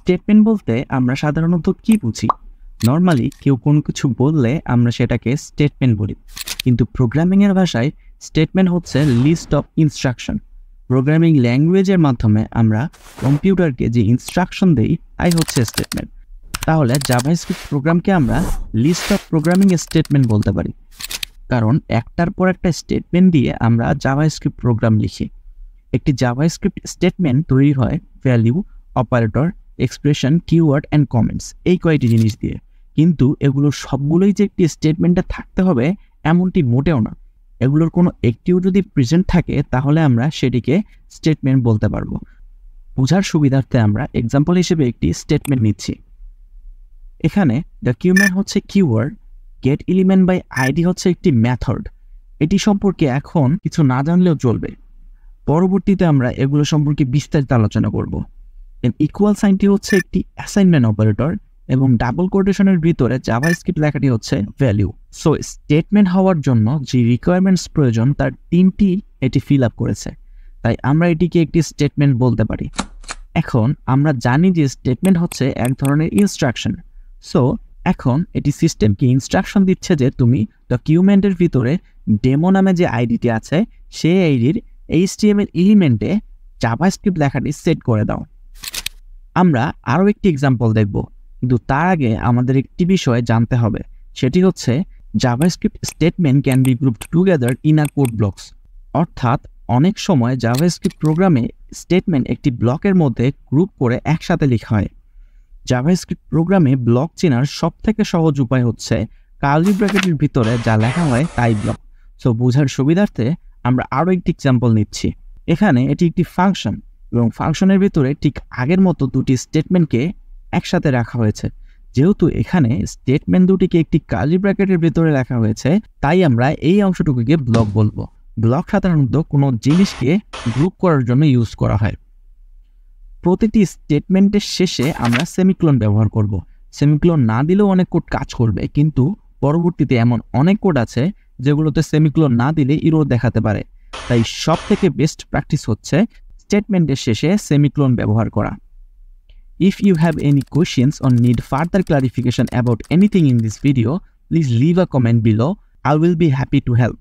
Statement বলতে আমরা সাধারণত কি বুঝি? নরমালি কেউ কোনো কিছু বললে আমরা সেটাকে স্টেটমেন্ট বলি, কিন্তু প্রোগ্রামিংয়ের ভাষায় স্টেটমেন্ট হচ্ছে লিস্ট অফ ইনস্ট্রাকশন। প্রোগ্রামিং ল্যাঙ্গুয়েজের মাধ্যমে আমরা কম্পিউটারকে যে ইনস্ট্রাকশন দেই তাই হচ্ছে স্টেটমেন্ট। তাহলে জাভাস্ক্রিপ্ট প্রোগ্রামকে আমরা লিস্ট অফ প্রোগ্রামিং স্টেটমেন্ট বলতে পারি, কারণ একটার পর একটা স্টেটমেন্ট দিয়ে আমরা জাভাস্ক্রিপ্ট প্রোগ্রাম লিখি। একটি জাভাস্ক্রিপ্ট স্টেটমেন্ট তৈরি হয় value, operator, expression, keyword and comments, এই কয়টি জিনিস দিয়ে। কিন্তু এগুলোর সবগুলোই যে একটি স্টেটমেন্টে থাকতে হবে এমনটি মোটেও না। এগুলোর কোনো একটিও যদি প্রেজেন্ট থাকে তাহলে আমরা সেটিকে স্টেটমেন্ট বলতে পারবো। বোঝার সুবিধার্থে আমরা এক্সাম্পল হিসেবে একটি স্টেটমেন্ট নিচ্ছি। এখানে ডকুমেন্ট হচ্ছে keyword, get element by ID হচ্ছে একটি মেথড। এটি সম্পর্কে এখন কিছু না জানলেও চলবে, পরবর্তীতে আমরা এগুলো সম্পর্কে বিস্তারিত আলোচনা করব। ইকুয়াল সাইনটি হচ্ছে একটি অ্যাসাইনমেন্ট অপারেটর এবং ডাবল কোটেশনের ভিতরে জাভাস্ক্রিপ্ট লেখাটি হচ্ছে ভ্যালু। সো স্টেটমেন্ট হওয়ার জন্য যে রিকোয়ারমেন্টস প্রয়োজন তার তিনটি এটি ফিল আপ করেছে, তাই আমরা এটিকে একটি স্টেটমেন্ট বলতে পারি। এখন আমরা জানি যে স্টেটমেন্ট হচ্ছে এক ধরনের ইনস্ট্রাকশন। সো এখন এটি সিস্টেমকে ইনস্ট্রাকশন দিচ্ছে যে তুমি ডকুমেন্টের ভিতরে ডেমো নামে যে আইডিটি আছে সেই আইডির HTML এলিমেন্টে জাভাস্ক্রিপ্ট লেখাটি সেট করে দাও। আমরা আরও একটি এক্সাম্পল দেখব, কিন্তু তার আগে আমাদের একটি বিষয় জানতে হবে, সেটি হচ্ছে JavaScript statement can be grouped together in a code blocks. অর্থাৎ অনেক সময় জাভাস্ক্রিপ্ট প্রোগ্রামে স্টেটমেন্ট একটি ব্লকের মধ্যে গ্রুপ করে একসাথে লেখা হয়। জাভাস্ক্রিপ্ট প্রোগ্রামে ব্লক চেনার সবথেকে সহজ উপায় হচ্ছে কার্লি ব্র্যাকেটের ভিতরে যা লেখা হয় তাই ব্লক। সো বোঝার সুবিধার্থে আমরা আরও একটি এক্সাম্পল নিচ্ছি। এখানে এটি একটি ফাংশন এবং ফাংশনের ভিতরে ঠিক আগের মতো দুটি স্টেটমেন্টকে একসাথে রাখা হয়েছে। যেহেতু এখানে স্টেটমেন্ট দুটিকে একটি কার্লি ব্র্যাকেটের ভিতরে রাখা হয়েছে তাই আমরা এই অংশটুকুকে ব্লক বলবো। ব্লক সাধারণত কোনো জিনিসকে গ্রুপ করার জন্য ইউজ করা হয়। প্রতিটি স্টেটমেন্টের শেষে আমরা সেমিকোলন ব্যবহার করব। সেমিকোলন না দিলেও অনেক কোড কাজ করবে, কিন্তু পরবর্তীতে এমন অনেক কোড আছে যেগুলোতে সেমিকোলন না দিলে এরর দেখাতে পারে। তাই সব থেকে বেস্ট প্র্যাকটিস হচ্ছে স্টেটমেন্টের শেষে সেমিকোলন ব্যবহার করা। If you have any questions or need further clarification about anything in this video, please leave a comment below. I will be happy to help.